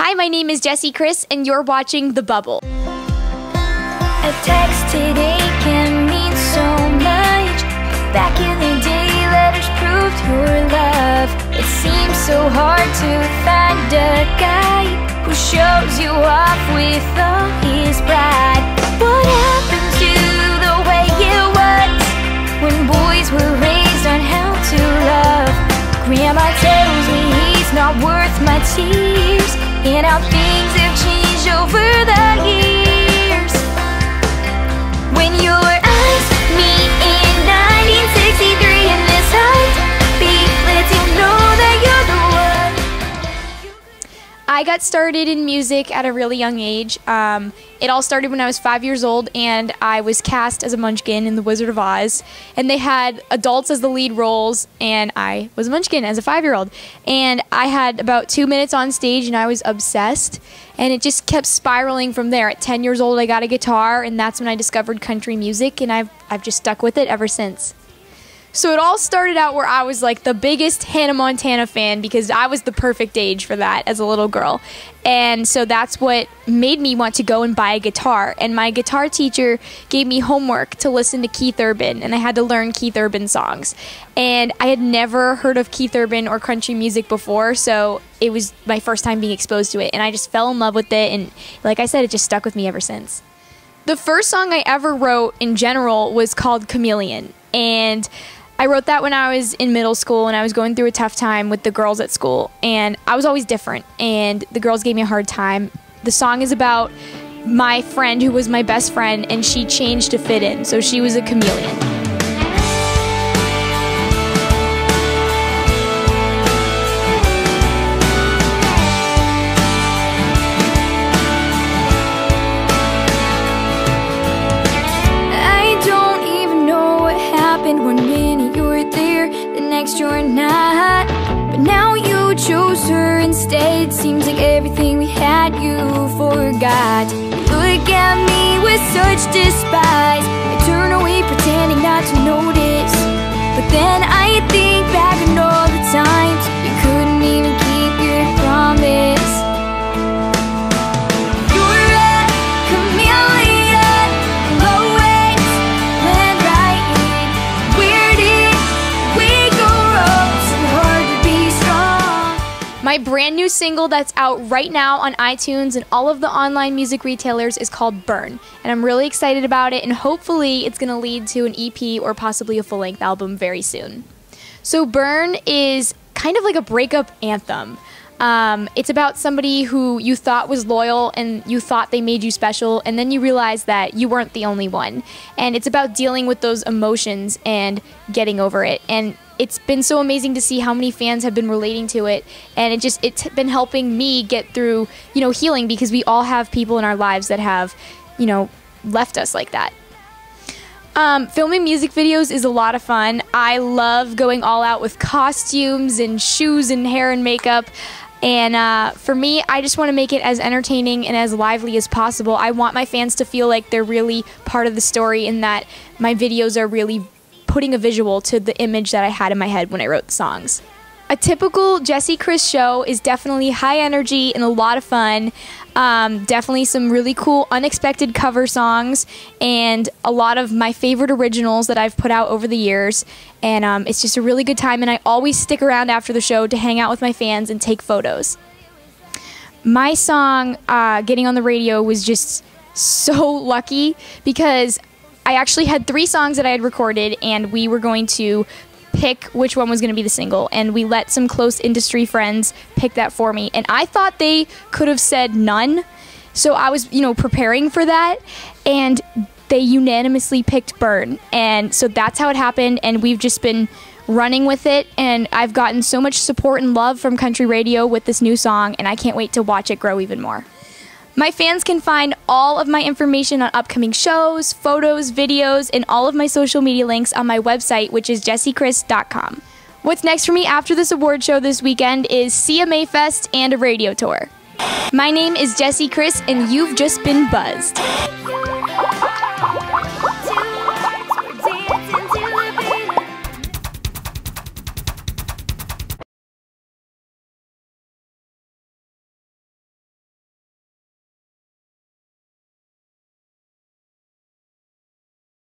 Hi, my name is Jessie Chris, and you're watching The Bubble. A text today can mean so much. Back in the day, letters proved your love. It seems so hard to find a guy who shows you off with all his pride. What happened to the way it was when boys were raised on how to love? Grandma tells me he's not worth my tears, and how things have changed over the years. When your eyes meet in 1963 and this heartbeat lets you know that you're the one. I got started in music at a really young age. It all started when I was 5 years old, and I was cast as a Munchkin in The Wizard of Oz. And they had adults as the lead roles, and I was a Munchkin as a 5-year-old. And I had about 2 minutes on stage, and I was obsessed. And it just kept spiraling from there. At 10 years old, I got a guitar, and that's when I discovered country music, and I've just stuck with it ever since. So it all started out where I was like the biggest Hannah Montana fan, because I was the perfect age for that as a little girl. And so that's what made me want to go and buy a guitar. And my guitar teacher gave me homework to listen to Keith Urban, and I had to learn Keith Urban songs. And I had never heard of Keith Urban or country music before, so it was my first time being exposed to it. And I just fell in love with it, and like I said, it just stuck with me ever since. The first song I ever wrote in general was called Chameleon. And I wrote that when I was in middle school, and I was going through a tough time with the girls at school, and I was always different, and the girls gave me a hard time. The song is about my friend who was my best friend, and she changed to fit in, so she was a chameleon. I don't even know what happened one minute you were there, the next you're not. But now you chose her instead. Seems like everything we had you forgot. Look at me with such despise. I turn away pretending not to notice, but then I think back on all the times you couldn't even keep your promise. You're a chameleon, always land right in. Where did we go wrong? So hard to be strong. My brand new single that's out right now on iTunes and all of the online music retailers is called Burn. And I'm really excited about it, and hopefully it's going to lead to an EP or possibly a full-length album very soon. So Burn is kind of like a breakup anthem. It's about somebody who you thought was loyal and you thought they made you special, and then you realize that you weren't the only one. And it's about dealing with those emotions and getting over it. And it's been so amazing to see how many fans have been relating to it, and it's been helping me get through, healing, because we all have people in our lives that have, left us like that. Filming music videos is a lot of fun. I love going all out with costumes and shoes and hair and makeup. And for me, I just want to make it as entertaining and as lively as possible. I want my fans to feel like they're really part of the story, and that my videos are really putting a visual to the image that I had in my head when I wrote the songs. A typical Jessie Chris show is definitely high energy and a lot of fun. Definitely some really cool, unexpected cover songs, and a lot of my favorite originals that I've put out over the years. And it's just a really good time, and I always stick around after the show to hang out with my fans and take photos. My song, Getting on the Radio, was just so lucky, because I actually had 3 songs that I had recorded, and we were going to pick which one was going to be the single, and we let some close industry friends pick that for me, and I thought they could have said none, so I was preparing for that, and they unanimously picked Burn, and so that's how it happened, and we've just been running with it, and I've gotten so much support and love from country radio with this new song, and I can't wait to watch it grow even more. My fans can find all of my information on upcoming shows, photos, videos, and all of my social media links on my website, which is jessiechris.com. What's next for me after this award show this weekend is CMA Fest and a radio tour. My name is Jessie Chris, and you've just been buzzed.